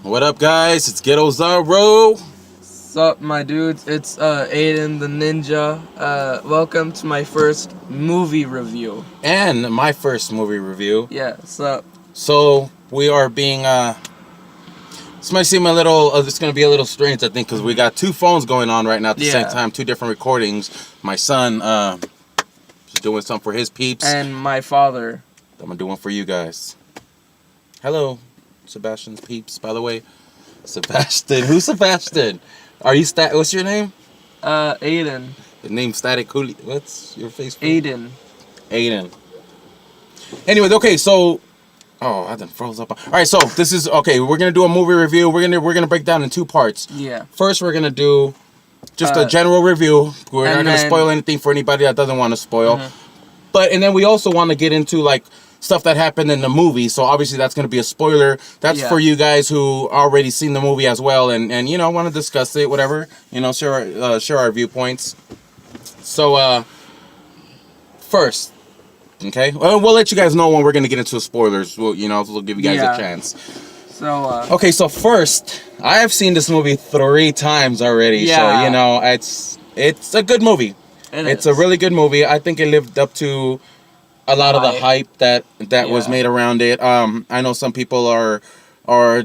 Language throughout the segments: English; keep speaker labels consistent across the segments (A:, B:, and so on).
A: What up, guys? It's Ghetto Zaro.
B: Sup, my dudes? It's Aiden the Ninja. Welcome to my first movie review.
A: And my first movie review.
B: Yeah, sup?
A: So, we are being, this might seem a little, it's going to be a little strange, I think, because we got two phones going on right now at the same time, two different recordings. My son, is doing something for his peeps.
B: And my father.
A: I'm going to do one for you guys. Hello, Sebastian's peeps, by the way. Sebastian. Who's Sebastian? Are you what's your name?
B: Aiden.
A: The name Static Cooley. What's your Facebook?
B: Aiden.
A: Anyways, okay, so I done froze up. All right, so this is okay. We're gonna do a movie review. We're gonna break down in two parts.
B: Yeah.
A: First, we're gonna do just a general review. We're not gonna spoil anything for anybody that doesn't want to spoil. And then we also want to get into like stuff that happened in the movie. So obviously that's going to be a spoiler. That's for you guys who already seen the movie as well and you know want to discuss it, whatever. You know, share our viewpoints. So first, okay, well, we'll let you guys know when we're going to get into spoilers. We'll give you guys a chance.
B: So
A: okay, so first, I have seen this movie 3 times already.
B: Yeah.
A: So you know it's a good movie. It's a really good movie. I think it lived up to a lot of the hype that was made around it. I know some people are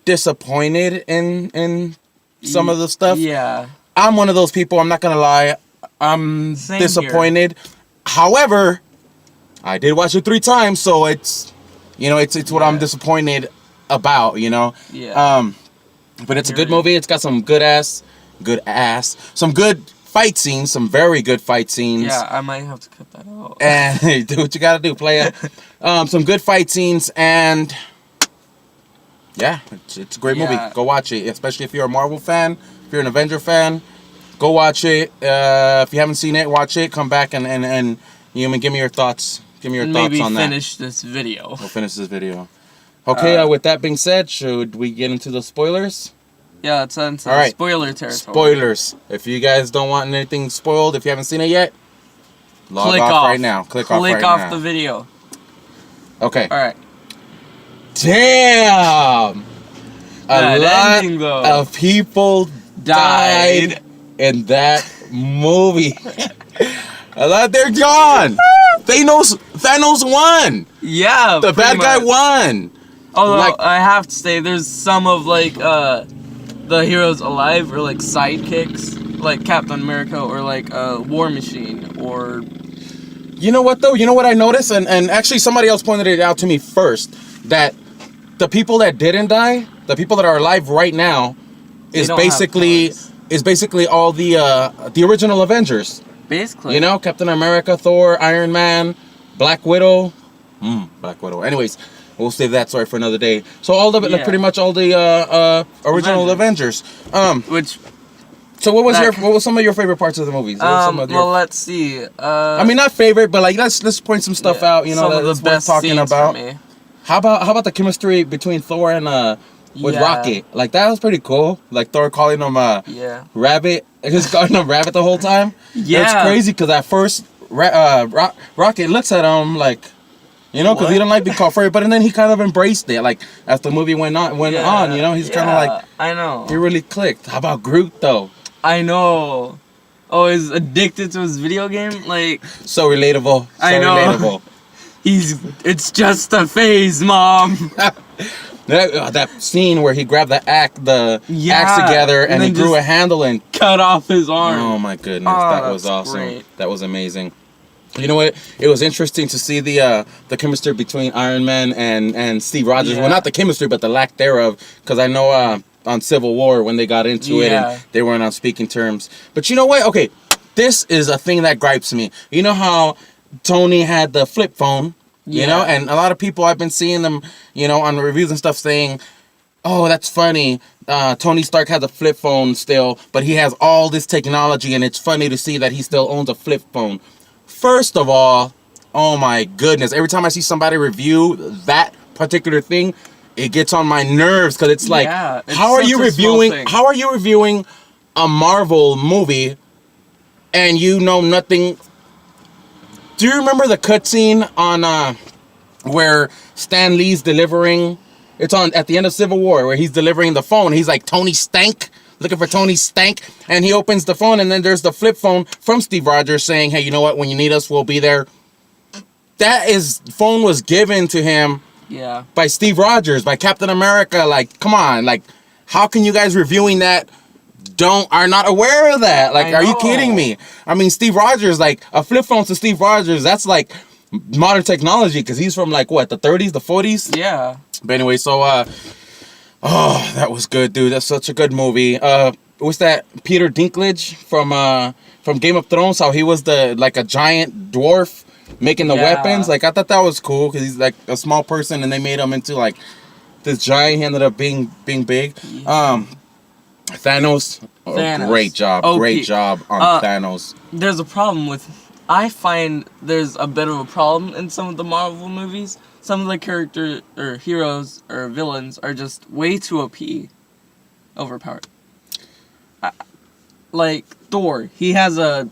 A: disappointed in some of the stuff.
B: Yeah.
A: I'm one of those people. I'm not gonna lie. I'm disappointed. Here. However, I did watch it 3 times, so it's what I'm disappointed about. You know.
B: Yeah.
A: But it's a good movie. It's got some some good fight scenes, some very good fight scenes.
B: Yeah, I might have to cut that out.
A: And do what you gotta do, playa. Some good fight scenes, and yeah, it's a great movie. Go watch it, especially if you're a Marvel fan, if you're an Avenger fan. Go watch it. If you haven't seen it, watch it. Come back and give me your thoughts. Give me your thoughts on that.
B: Maybe finish this video.
A: We'll finish this video. Okay. With that being said, should we get into the spoilers?
B: Yeah, it's into spoiler territory.
A: Spoilers. If you guys don't want anything spoiled, if you haven't seen it yet, click off right now. Click off
B: the video.
A: Okay.
B: All right.
A: Damn! A lot of people died in that movie. They're gone. Thanos won.
B: Yeah.
A: The bad guy won.
B: Although I have to say, there's some of the heroes alive or like sidekicks, like Captain America or like War Machine or.
A: You know what though? You know what I noticed, and actually somebody else pointed it out to me first, that the people that didn't die, the people that are alive right now, is basically all the original Avengers.
B: Basically.
A: You know, Captain America, Thor, Iron Man, Black Widow. Black Widow. Anyways. We'll save that story for another day. So pretty much all the original Avengers. So what was some of your favorite parts of the movies?
B: Let's see.
A: I mean, not favorite, but like let's point some stuff out. You know, that's worth talking about. How about the chemistry between Thor and with Rocket? Like that was pretty cool. Like Thor calling him Rabbit. He's calling him Rabbit the whole time. Yeah, it's crazy because at first Rocket looks at him like. You know, because he didn't like being called furry, but then he kind of embraced it. Like as the movie went on, you know, he's kind of like,
B: I know,
A: he really clicked. How about Groot though?
B: I know. Oh, he's addicted to his video game, like
A: so relatable.
B: I know.
A: Relatable.
B: It's just a phase, Mom.
A: that scene where he grabbed the axe together and he grew a handle and
B: cut off his arm.
A: Oh my goodness, that was awesome. Great. That was amazing. You know what? It was interesting to see the chemistry between Iron Man and Steve Rogers. Yeah. Well, not the chemistry, but the lack thereof. Because I know on Civil War when they got into it and they weren't on speaking terms. But you know what? Okay, this is a thing that gripes me. You know how Tony had the flip phone? You know, and a lot of people I've been seeing them, you know, on reviews and stuff saying, "Oh, that's funny. Tony Stark has a flip phone still, but he has all this technology, and it's funny to see that he still owns a flip phone." First of all, oh my goodness, every time I see somebody review that particular thing, it gets on my nerves because it's like, how are you reviewing a Marvel movie and you know nothing? Do you remember the cutscene on where Stan Lee's delivering It's on at the end of Civil War where he's delivering the phone. He's like Tony Stank, looking for Tony Stank, and he opens the phone, and then there's the flip phone from Steve Rogers saying, "Hey, you know what? When you need us, we'll be there." That phone was given to him by Steve Rogers, by Captain America. Like, come on, like, how can you guys reviewing that are not aware of that? Like, are you kidding me? I mean, Steve Rogers, like, a flip phone to Steve Rogers, that's like modern technology, because he's from like what, the 30s, the 40s?
B: Yeah.
A: But anyway, so oh, that was good, dude. That's such a good movie. What's that? Peter Dinklage from Game of Thrones, how he was like a giant dwarf making the weapons. Like, I thought that was cool because he's like a small person and they made him into like this giant. He ended up being big. Thanos. Great job.
B: OP.
A: Great job on Thanos.
B: There's a problem with. I find there's a bit of a problem in some of the Marvel movies. Some of the characters or heroes or villains are just way too OP, overpowered. Like Thor, he has a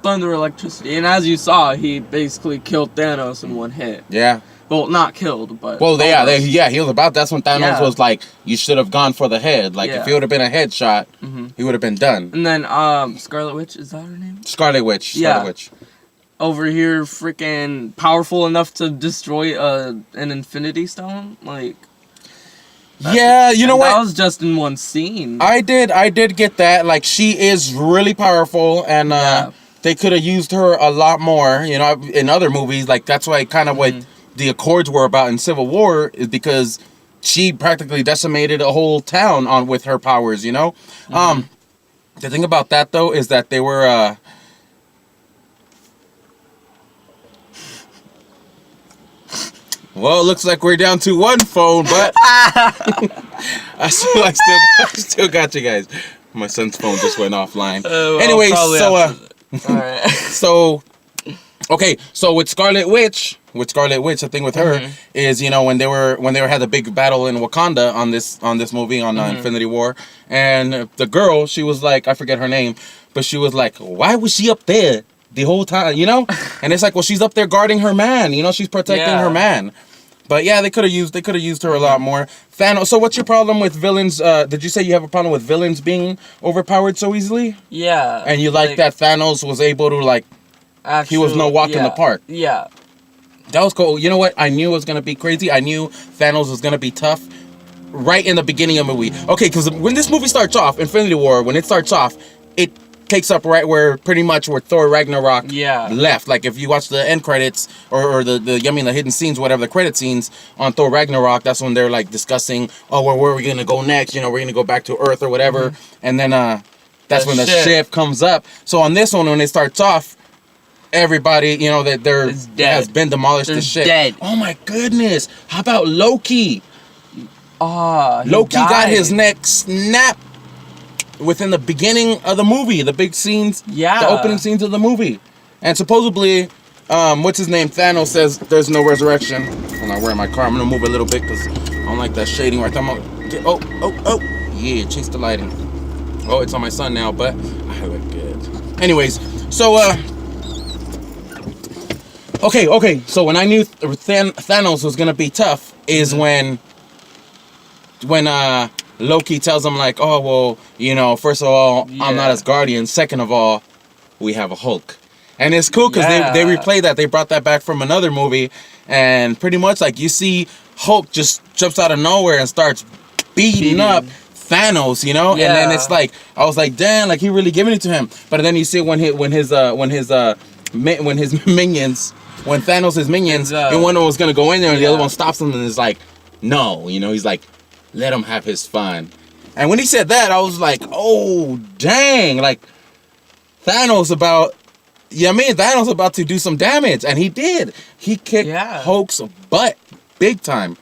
B: thunder electricity, and as you saw, he basically killed Thanos in one hit.
A: Yeah. Well,
B: not killed, but
A: he was about. That's when Thanos was like, "You should have gone for the head." Like, if it would have been a headshot, he would have been done.
B: And then Scarlet Witch, is that her name?
A: Scarlet Witch. Scarlet Witch.
B: Over here, freaking powerful enough to destroy an Infinity Stone, like.
A: Yeah, you know what?
B: That was just in one scene.
A: I did get that. Like, she is really powerful, and they could have used her a lot more. You know, in other movies, like that's why kind of what the Accords were about in Civil War is because she practically decimated a whole town with her powers. You know, the thing about that though is that they were. Well, it looks like we're down to one phone, but I still got you guys. My son's phone just went offline. Anyways, so okay, so with Scarlet Witch, the thing with her is, you know, when they had the big battle in Wakanda on this movie on Infinity War, and the girl, she was like, I forget her name, but she was like, why was she up there the whole time, you know? And it's like, well, she's up there guarding her man, you know, she's protecting her man. But yeah, they could have used her a lot more. Thanos. So what's your problem with villains? Did you say you have a problem with villains being overpowered so easily?
B: Yeah.
A: And you like that Thanos was able to like, he was no walk in the park.
B: Yeah.
A: That was cool. You know what? I knew it was gonna be crazy. I knew Thanos was gonna be tough right in the beginning of the movie. Okay, because when this movie starts off, Infinity War, when it starts off, it takes up right where pretty much where Thor Ragnarok left. Like if you watch the end credits or the hidden scenes, whatever, the credit scenes on Thor Ragnarok, that's when they're like discussing, oh, well, where are we gonna go next? You know, we're gonna go back to Earth or whatever. And then that's when the ship comes up. So on this one, when it starts off, everybody, you know, that has been demolished. The ship. Dead. Oh my goodness! How about Loki? Loki got his neck snapped within the beginning of the movie, the big scenes, the opening scenes of the movie. And supposedly, what's his name? Thanos says there's no resurrection. Hold on, we're in my car. I'm gonna move a little bit because I don't like that shading right there. Oh, yeah, chase the lighting. Oh, it's on my son now, but I look good. Anyways, so okay. So when I knew Thanos was gonna be tough is when Loki tells him like, oh, well, you know, first of all, I'm not his guardian. Second of all, we have a Hulk. And it's cool because they replay that. They brought that back from another movie. And pretty much like you see Hulk just jumps out of nowhere and starts beating up Thanos, you know? Yeah. And then it's like, I was like, damn, like he really giving it to him. But then you see when Thanos' minions, and one was going to go in there and the other one stops him and is like, no, you know, he's like, let him have his fun. And when he said that, I was like, oh, dang. Like, Thanos about to do some damage. And he did. He kicked Hulk's butt big time.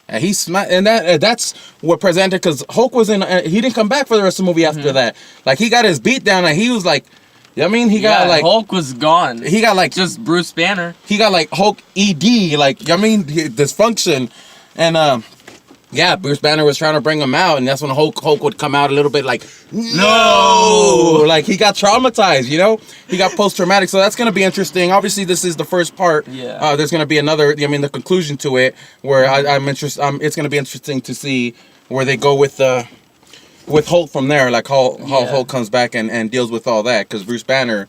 A: And he smacked. And that's what presented, because Hulk was in, he didn't come back for the rest of the movie after that. Like, he got his beat down and he was like, he got like
B: Hulk was gone.
A: He got like
B: just Bruce Banner.
A: He got like Hulk ED, like dysfunction. And Yeah, Bruce Banner was trying to bring him out, and that's when Hulk would come out a little bit like, no! Like, he got traumatized, you know? He got post-traumatic, so that's going to be interesting. Obviously, this is the first part.
B: Yeah.
A: There's going to be another, the conclusion to it, where I'm interested. It's going to be interesting to see where they go with Hulk from there, like how Hulk comes back and deals with all that, because Bruce Banner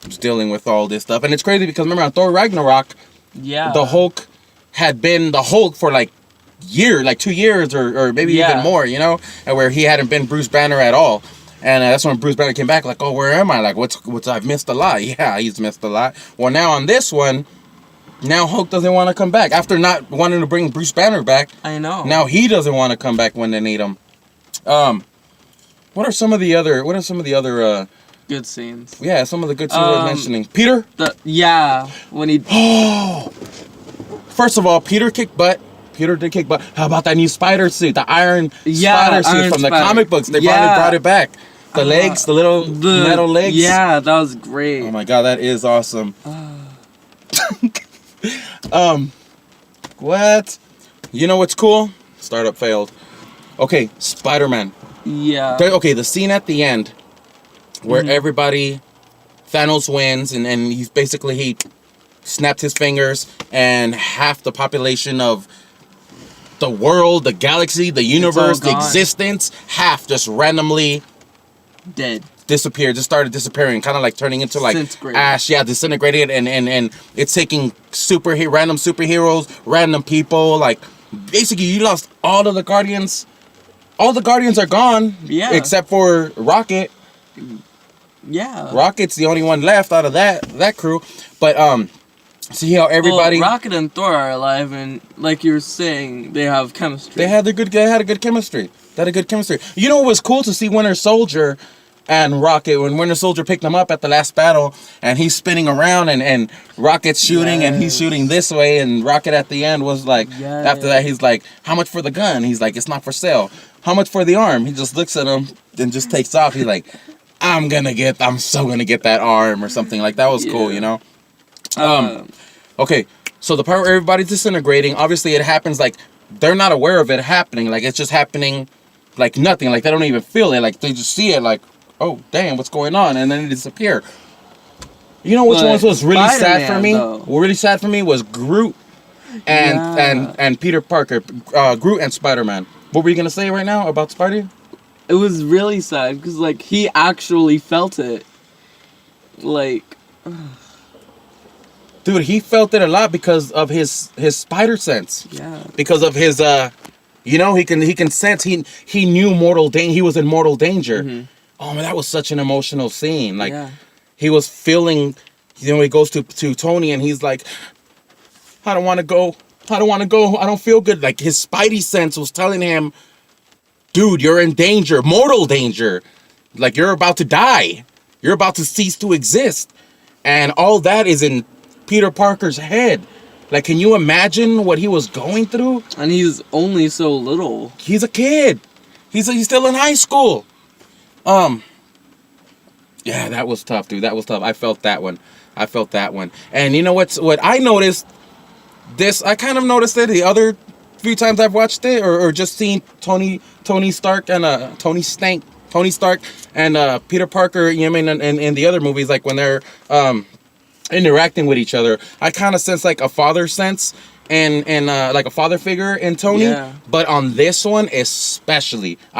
A: is dealing with all this stuff. And it's crazy because, remember, on Thor Ragnarok, the Hulk had been the Hulk for, like 2 years or maybe even more, you know, and where he hadn't been Bruce Banner at all. And that's when Bruce Banner came back, like, oh, where am I? Like, what's I've missed a lot. Yeah, he's missed a lot. Well, now on this one, now Hulk doesn't want to come back after not wanting to bring Bruce Banner back.
B: I know.
A: Now he doesn't want to come back when they need him. What are some of the other
B: good scenes?
A: Yeah, some of the good scenes worth mentioning. Peter?
B: When he
A: First of all, Peter kicked butt. Peter did kick butt. How about that new spider suit? The iron spider suit from the comic books. They finally brought it back. The legs, the little metal legs.
B: Yeah, that was great.
A: Oh my god, that is awesome. What? You know what's cool? Startup failed. Okay, Spider-Man.
B: Yeah.
A: Okay, the scene at the end where everybody, Thanos wins, and he's basically, he snapped his fingers, and half the population of the world, the galaxy, the universe, the existence, half just randomly
B: dead.
A: Disappeared, just started disappearing, kind of like turning into like ash. Yeah, disintegrated, and it's taking random superheroes, random people. Like, basically, you lost all of the Guardians. All the Guardians are gone.
B: Yeah.
A: Except for Rocket.
B: Yeah.
A: Rocket's the only one left out of that crew. But see how everybody.
B: Well, Rocket and Thor are alive, and like you were saying, they have chemistry.
A: They had a good chemistry. You know what was cool to see Winter Soldier and Rocket, when Winter Soldier picked him up at the last battle, and he's spinning around, and Rocket's shooting, and he's shooting this way, and Rocket at the end was like, after that, he's like, how much for the gun? He's like, it's not for sale. How much for the arm? He just looks at him, and just takes off. He's like, I'm so gonna get that arm, or something. Like, that was cool, you know? Okay, so the part where everybody's disintegrating, obviously it happens, like, they're not aware of it happening, like, it's just happening like nothing, like, they don't even feel it, like, they just see it, like, oh, damn, what's going on? And then it disappear. You know which ones was really sad for me? What really sad for me was Groot and Peter Parker. Groot and Spider-Man. What were you going to say right now about Spidey?
B: It was really sad, because, like, he actually felt it. Like...
A: Dude, he felt it a lot because of his spider sense.
B: Yeah.
A: Because of his, you know, he can sense, he knew he was in mortal danger. Mm-hmm. Oh man, that was such an emotional scene. Like, he was feeling, you know, he goes to Tony and he's like, I don't want to go. I don't feel good. Like, his spidey sense was telling him, dude, you're in danger, mortal danger. Like, you're about to die. You're about to cease to exist. And all that is in Peter Parker's head. Like, can you imagine what he was going through?
B: And he's only so little.
A: He's a kid. He's still in high school. Yeah, that was tough, dude. That was tough. I felt that one. And you know what I noticed? I kind of noticed it the other few times I've watched it, or just seen Tony Stark and Tony Stark and Peter Parker, you know what I mean, in the other movies, like when they're interacting with each other, I kind of sense like a father sense and like a father figure in Tony. Yeah. But on this one I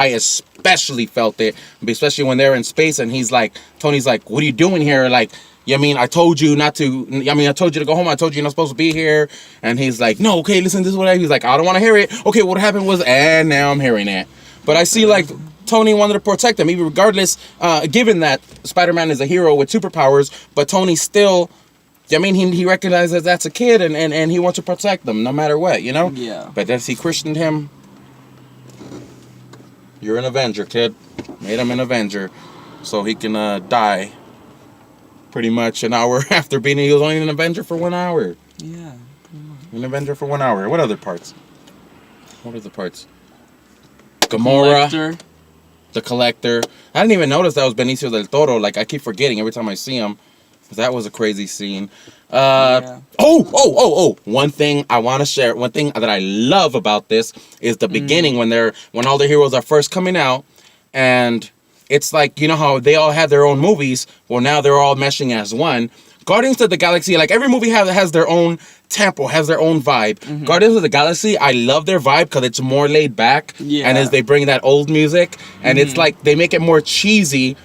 A: especially felt it, especially when they're in space and Tony's like, what are you doing here? Like, I mean, I told you to go home. I told you you're not supposed to be here. And he's like, no, okay, listen, this is what he's like, I don't want to hear it. Okay, what happened was, and now I'm hearing it. But I see, like, Tony wanted to protect him, even regardless, given that Spider-Man is a hero with superpowers, but Tony still, I mean, he recognizes that's a kid, and he wants to protect them no matter what, you know?
B: Yeah.
A: But as he christened him, you're an Avenger, kid. Made him an Avenger so he can die pretty much an hour after he was only an Avenger for 1 hour.
B: Yeah.
A: An Avenger for 1 hour. What other parts? Gamora. The Collector. I didn't even notice that was Benicio del Toro. Like, I keep forgetting every time I see him. That was a crazy scene. Oh! One thing I want to share. One thing that I love about this is the beginning when all the heroes are first coming out, and it's like, you know how they all had their own movies. Well, now they're all meshing as one. Guardians of the Galaxy, like every movie has their own tempo, has their own vibe. Mm-hmm. Guardians of the Galaxy, I love their vibe because it's more laid back, and as they bring that old music, and it's like they make it more cheesy.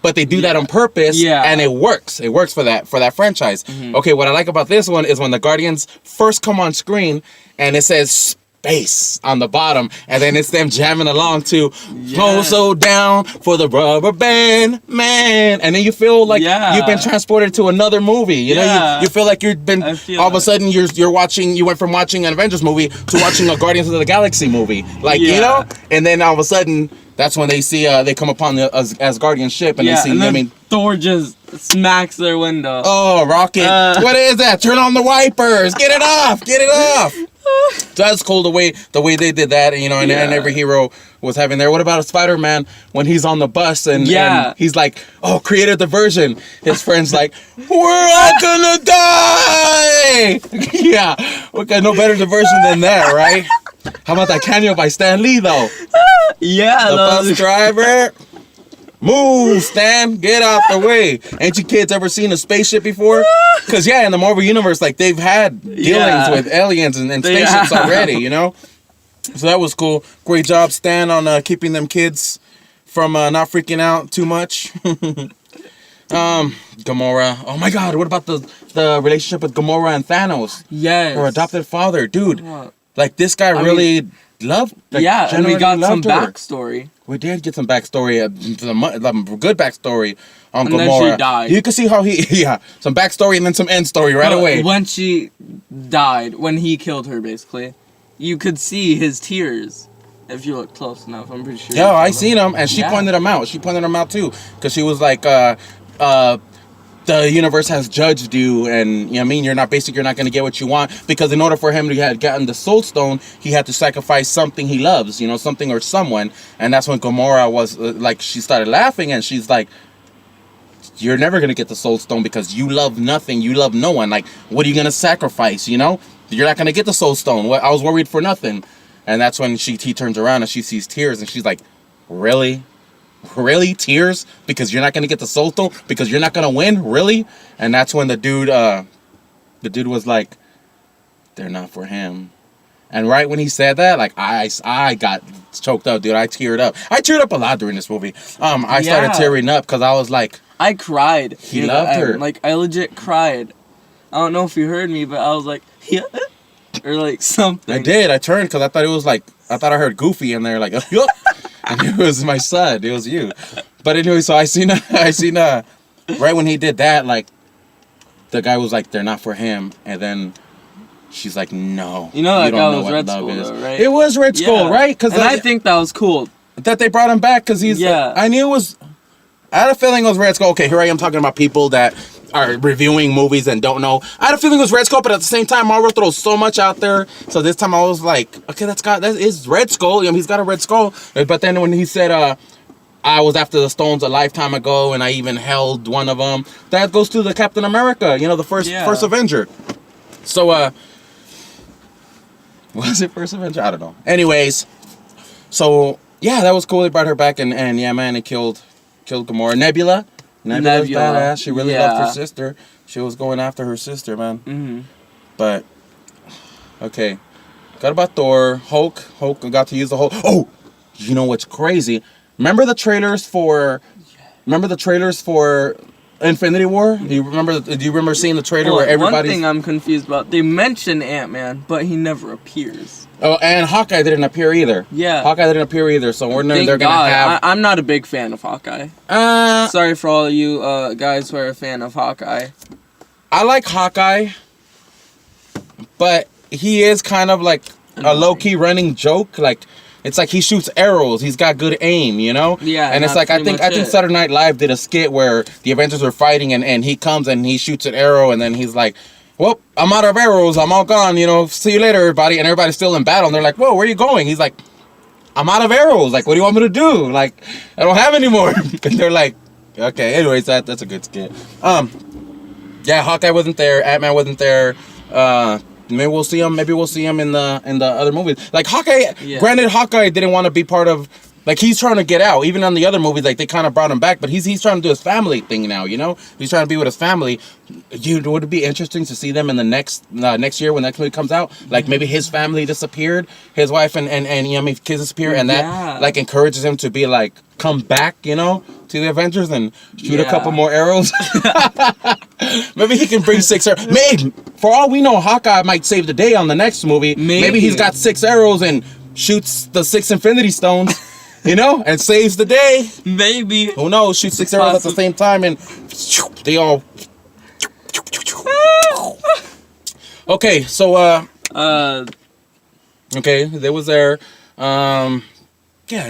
A: But they do that on purpose, and it works. It works for that franchise. Mm-hmm. Okay, what I like about this one is when the Guardians first come on screen, and it says space on the bottom, and then it's them jamming along to "Slow So Down for the Rubber Band Man," and then you feel like you've been transported to another movie. You know, you feel like you've been all of a sudden you went from watching an Avengers movie to watching a Guardians of the Galaxy movie, like you know, and then all of a sudden. That's when they see they come upon the Asgardian ship and they see.
B: And then Thor just smacks their window.
A: Oh, Rocket! What is that? Turn on the wipers! Get it off! Get it off! So that's cool the way they did that. You know, and every hero was having there. What about a Spider-Man when he's on the bus and he's like, "Oh, creative diversion." His friend's like, "We're all gonna die!" Okay, no better diversion than that, right? How about that cameo by Stan Lee though? The bus driver. Move, Stan. Get out the way. Ain't you kids ever seen a spaceship before? Because, in the Marvel Universe, like, they've had dealings with aliens and spaceships already, you know? So that was cool. Great job, Stan, on keeping them kids from not freaking out too much. Gamora. Oh, my God. What about the relationship with Gamora and Thanos?
B: Yes.
A: Her adopted father. Dude, like, this guy really loved
B: and we got some backstory.
A: We did get some backstory, good backstory on Gamora.
B: And then she died.
A: You can see how some backstory and then some end story right away.
B: When she died, when he killed her, basically, you could see his tears. If you look close enough, I'm pretty sure.
A: Yeah, I seen them, and she pointed them out. She pointed them out too, because she was like, the universe has judged you, and you know what I mean, you're not going to get what you want, because in order for him to have gotten the Soul Stone, he had to sacrifice something he loves, you know, something or someone. And that's when Gamora was like, she started laughing, and she's like, you're never going to get the Soul Stone because you love nothing, you love no one. Like, what are you going to sacrifice, you know? You're not going to get the Soul Stone. I was worried for nothing. And that's when he turns around and she sees tears, and she's like, really? Really? Tears? Because you're not going to get the Soul Stone? Because you're not going to win? Really? And that's when the dude was like, they're not for him. And right when he said that, like, I got choked up, dude. I teared up. I teared up a lot during this movie. I started tearing up because I was like...
B: I cried.
A: He loved her.
B: Like, I legit cried. I don't know if you heard me, but I was like, yeah. Or like something.
A: I did. I turned because I thought it was like... I thought I heard Goofy in there, like, yup. And it was my son. It was you. But anyway, so I seen right when he did that, like, the guy was like, they're not for him. And then she's like, no.
B: You know that guy was Red Skull, though, right?
A: It was Red Skull, right?
B: And I think that was cool.
A: That they brought him back because he's... I knew it was... I had a feeling it was Red Skull. Okay, here I am talking about people that are reviewing movies and don't know. I had a feeling it was Red Skull, but at the same time, Marvel throws so much out there. So this time I was like, okay, that is Red Skull. I mean, he's got a Red Skull. But then when he said, I was after the stones a lifetime ago, and I even held one of them, that goes to the Captain America, you know, the first Avenger. So, was it first Avenger? I don't know. Anyways, so, yeah, that was cool. They brought her back, and yeah, man, it killed Gamora. Nebula's badass. She really loved her sister. She was going after her sister, man. Mm-hmm. But, okay. Got about Thor. Hulk got to use the Hulk. Oh! You know what's crazy? Remember the trailers for Infinity War? Do you remember seeing the trailer where everybody's...
B: One thing I'm confused about. They mention Ant-Man, but he never appears.
A: Oh, and Hawkeye didn't appear either.
B: Yeah.
A: Hawkeye didn't appear either, so they're going to have...
B: I'm not a big fan of Hawkeye. Sorry for all of you guys who are a fan of Hawkeye.
A: I like Hawkeye, but he is kind of like a low-key running joke. Like, it's like he shoots arrows. He's got good aim, you know?
B: Yeah.
A: And it's like, I think Saturday Night Live did a skit where the Avengers were fighting, and he comes and he shoots an arrow, and then he's like, well, I'm out of arrows. I'm all gone. You know, see you later, everybody. And everybody's still in battle. And they're like, whoa, where are you going? He's like, I'm out of arrows. Like, what do you want me to do? Like, I don't have any more. And they're like, okay. Anyways, that's a good skit. Yeah, Hawkeye wasn't there. Ant-Man wasn't there. Maybe we'll see him. Maybe we'll see him in the other movies. Like Hawkeye. Yeah. Granted, Hawkeye didn't want to be part of. Like he's trying to get out. Even on the other movies, like they kind of brought him back, but he's trying to do his family thing now. You know, he's trying to be with his family. Would it be interesting to see them in the next year when that movie comes out? Like maybe his family disappeared, his wife and you know, I mean, kids disappear, and that like encourages him to be like come back, you know, to the Avengers and shoot a couple more arrows. Maybe he can bring 6 arrows. Maybe for all we know, Hawkeye might save the day on the next movie. Maybe he's got 6 arrows and shoots the 6 Infinity Stones. You know, and saves the day. Maybe. Who knows? Shoot 6 arrows at the same time and they all. Okay, so okay, they was there. Yeah,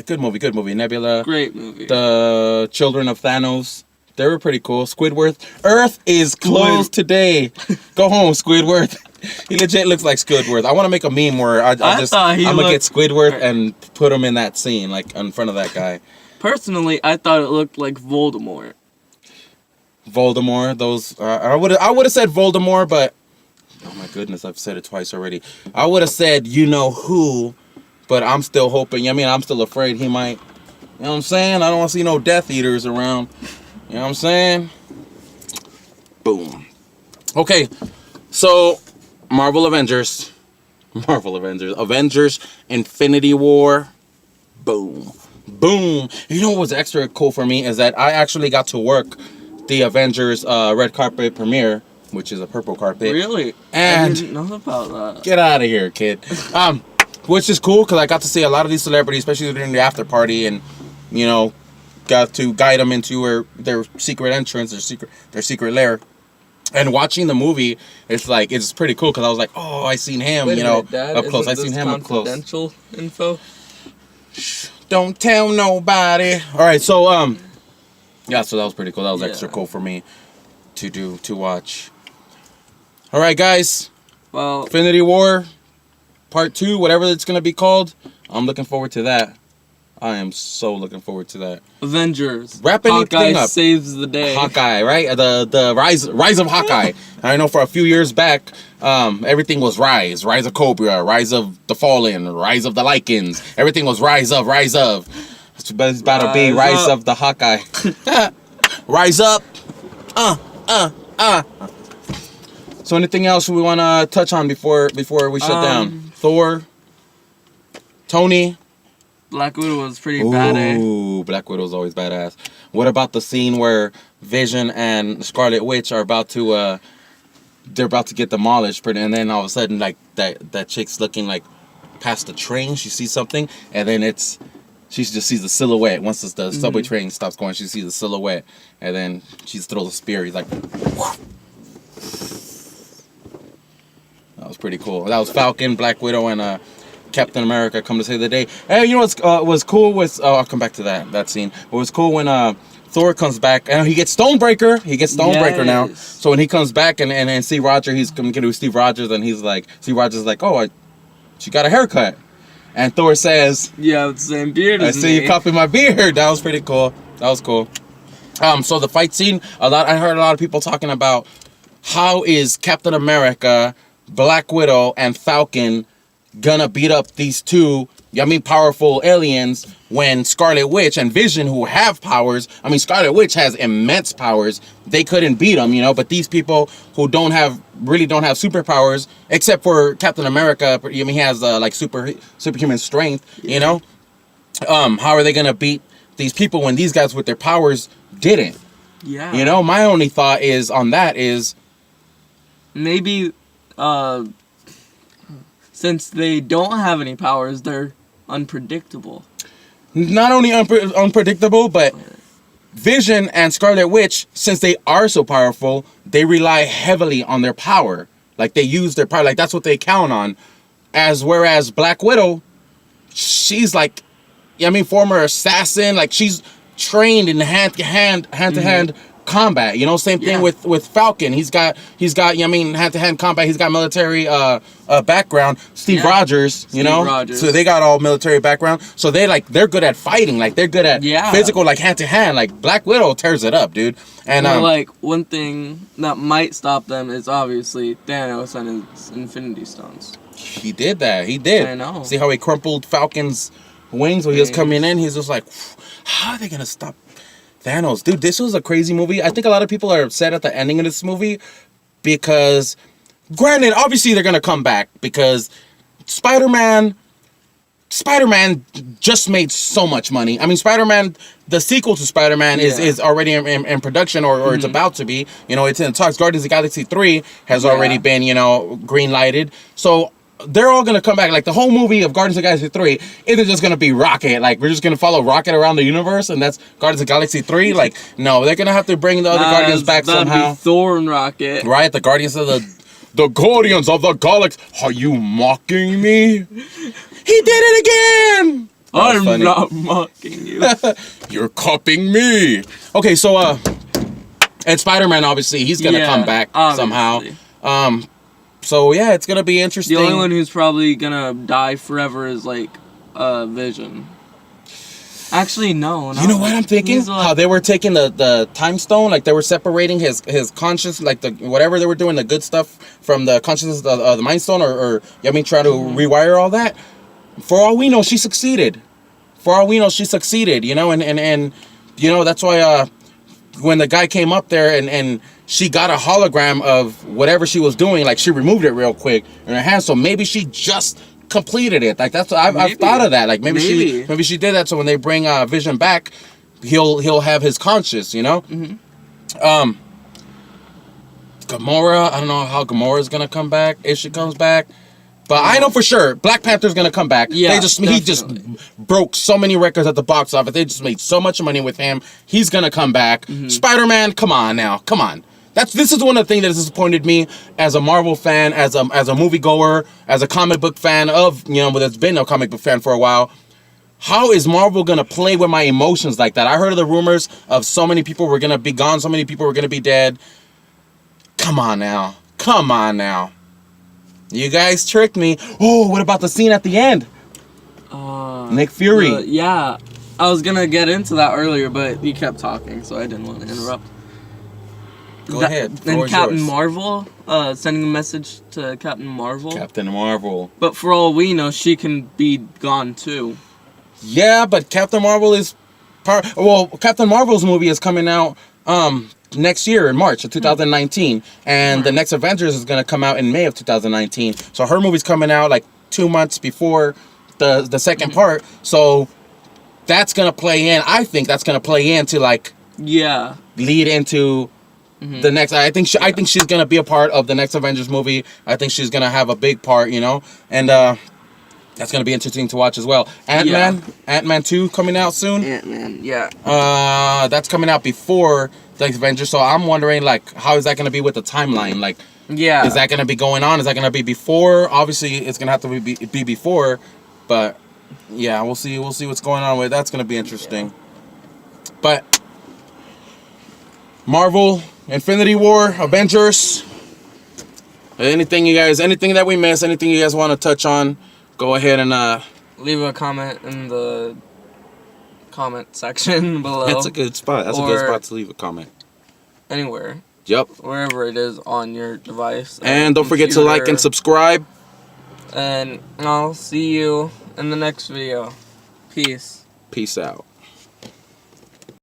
A: good movie. Nebula.
B: Great movie.
A: The Children of Thanos. They were pretty cool. Squidward. Earth is closed today. Go home, Squidward. He legit looks like Squidward. I want to make a meme where I'm gonna get Squidward and put him in that scene, like in front of that guy.
B: Personally, I thought it looked like Voldemort.
A: Voldemort. Those I would have said Voldemort, but oh my goodness, I've said it twice already. I would have said you know who, but I'm still hoping. I mean, I'm still afraid he might. You know what I'm saying? I don't want to see no Death Eaters around. You know what I'm saying? Boom. Okay, so Avengers Infinity War. Boom. You know what was extra cool for me is that I actually got to work the Avengers red carpet premiere, which is a purple carpet.
B: Really?
A: And
B: I didn't know about that.
A: Get out of here, kid. Which is cool because I got to see a lot of these celebrities, especially during the after party, and you know, got to guide them into their secret entrance, their secret lair. And watching the movie, it's pretty cool because I was like, oh, I seen him, up close. I seen him up close.
B: Confidential info.
A: Shh, don't tell nobody. All right, so yeah, so that was pretty cool. That was extra cool for me to watch. All right, guys.
B: Well,
A: Infinity War, Part 2, whatever it's gonna be called. I'm looking forward to that. I am so looking forward to that.
B: Avengers.
A: Wrap anything up.
B: Saves the day.
A: Hawkeye, right? The rise of Hawkeye. I know for a few years back, everything was Rise of Cobra, Rise of the Fallen, Rise of the Lycans. Everything was Rise of. It's about to be Rise of the Hawkeye. Rise up. So anything else we want to touch on before we shut down? Thor, Tony.
B: Black Widow was pretty badass.
A: Ooh, Black Widow's always badass. What about the scene where Vision and Scarlet Witch are about to they're about to get demolished, and then all of a sudden, like that chick's looking like past the train, she sees something, and then she just sees the silhouette. Once the subway train stops going, she sees the silhouette, and then she just throws a spear. He's like, whoosh. That was pretty cool. That was Falcon, Black Widow, and Captain America come to save the day. And you know what's was cool with I'll come back to that scene. What was cool when Thor comes back and he gets Stonebreaker. He gets Stonebreaker now. So when he comes back and Steve Rogers, he's communicating with Steve Rogers, and he's like, Steve Rogers is like, oh, she got a haircut, and Thor says,
B: yeah, the same beard as
A: me. I see you copying my beard. That was pretty cool. That was cool. So the fight scene, I heard a lot of people talking about how is Captain America, Black Widow, and Falcon gonna beat up these two, powerful aliens when Scarlet Witch and Vision, who have powers, Scarlet Witch has immense powers, they couldn't beat them, but these people who don't have superpowers, except for Captain America, he has like superhuman strength, how are they gonna beat these people when these guys with their powers didn't?
B: Yeah.
A: My only thought is on that is
B: maybe since they don't have any powers, they're unpredictable.
A: Not only unpredictable, but Vision and Scarlet Witch, since they are so powerful, they rely heavily on their power. Like, they use their power. Like, that's what they count on. Whereas Black Widow, she's like, former assassin. Like, she's trained in hand-to-hand combat. You know, same thing with Falcon. He's got I mean, hand-to-hand combat. He's got military background. Steve Rogers, you know,
B: Rogers.
A: So they got all military background. So they're good at fighting. Like they're good at physical, like hand-to-hand. Like Black Widow tears it up, dude. And
B: like one thing that might stop them is obviously Thanos and his Infinity Stones.
A: He did that. He did.
B: I know.
A: See how he crumpled Falcon's wings when he was coming in? He's just like, how are they gonna stop Thanos? Dude, this was a crazy movie. I think a lot of people are upset at the ending of this movie because, granted, obviously they're gonna come back because Spider-Man just made so much money. I mean, Spider-Man, the sequel to Spider-Man is already in production or it's about to be. You know, it's in talks. Guardians of the Galaxy 3 has already been, you know, green-lighted. So they're all going to come back. Like, the whole movie of Guardians of the Galaxy 3 isn't just going to be Rocket. Like, we're just going to follow Rocket around the universe, and that's Guardians of the Galaxy 3. Like, no, they're going to have to bring the other Guardians back somehow.
B: Be Thor and Rocket.
A: Right? The Guardians of the Guardians of the Galaxy. Are you mocking me? He did it again!
B: I'm not mocking you.
A: You're copying me. Okay, so, and Spider-Man, obviously, he's going to come back somehow. So yeah, it's gonna be interesting.
B: The only one who's probably gonna die forever is like Vision. Actually, no.
A: You know what I'm thinking? How they were taking the time stone, like they were separating his conscious, like the whatever they were doing, the good stuff from the consciousness of the mind stone, or I mean, try to rewire all that. For all we know, she succeeded. You know, and you know that's why when the guy came up there and she got a hologram of whatever she was doing, like she removed it real quick in her hand, so maybe she just completed it. Like that's what I've thought of that. Like maybe she did that, so when they bring Vision back, he'll have his conscious, you know. Gamora, I don't know how Gamora's gonna come back, if she comes back. But I know for sure Black Panther's gonna come back. Yeah, he just broke so many records at the box office. They just made so much money with him. He's gonna come back. Spider-Man, come on now, come on. This is one of the things that has disappointed me as a Marvel fan, as a moviegoer, as a comic book fan of, you know, that's been a comic book fan for a while. How is Marvel gonna play with my emotions like that? I heard of the rumors of so many people were gonna be gone, so many people were gonna be dead. Come on now. You guys tricked me. Oh, what about the scene at the end? Nick Fury.
B: Yeah, I was gonna get into that earlier, but you kept talking, so I didn't want to interrupt.
A: Go ahead.
B: And Captain Marvel, sending a message to Captain Marvel.
A: Captain Marvel.
B: But for all we know, she can be gone too.
A: Yeah, but Captain Marvel is Captain Marvel's movie is coming out next year in March of 2019, and the next Avengers is going to come out in May of 2019. So her movie's coming out like 2 months before the second part. So that's going to play in. I think that's going to play into like lead into the next. I think she's going to be a part of the next Avengers movie. I think she's going to have a big part, you know, and that's going to be interesting to watch as well. Ant-Man 2 coming out soon.
B: Ant-Man,
A: that's coming out before the Avengers, so I'm wondering, like, how is that going to be with the timeline? Like, is that going to be going on? Is that going to be before? Obviously, it's going to have to be before, but yeah, we'll see what's going on with it. That's going to be interesting. But Marvel, Infinity War, Avengers, anything that we missed, anything you guys want to touch on, go ahead and
B: leave a comment in the comment section below.
A: That's a good spot. That's a good spot to leave a comment.
B: Anywhere.
A: Yep.
B: Wherever it is on your device.
A: And don't forget to like and subscribe.
B: And I'll see you in the next video. Peace.
A: Peace out.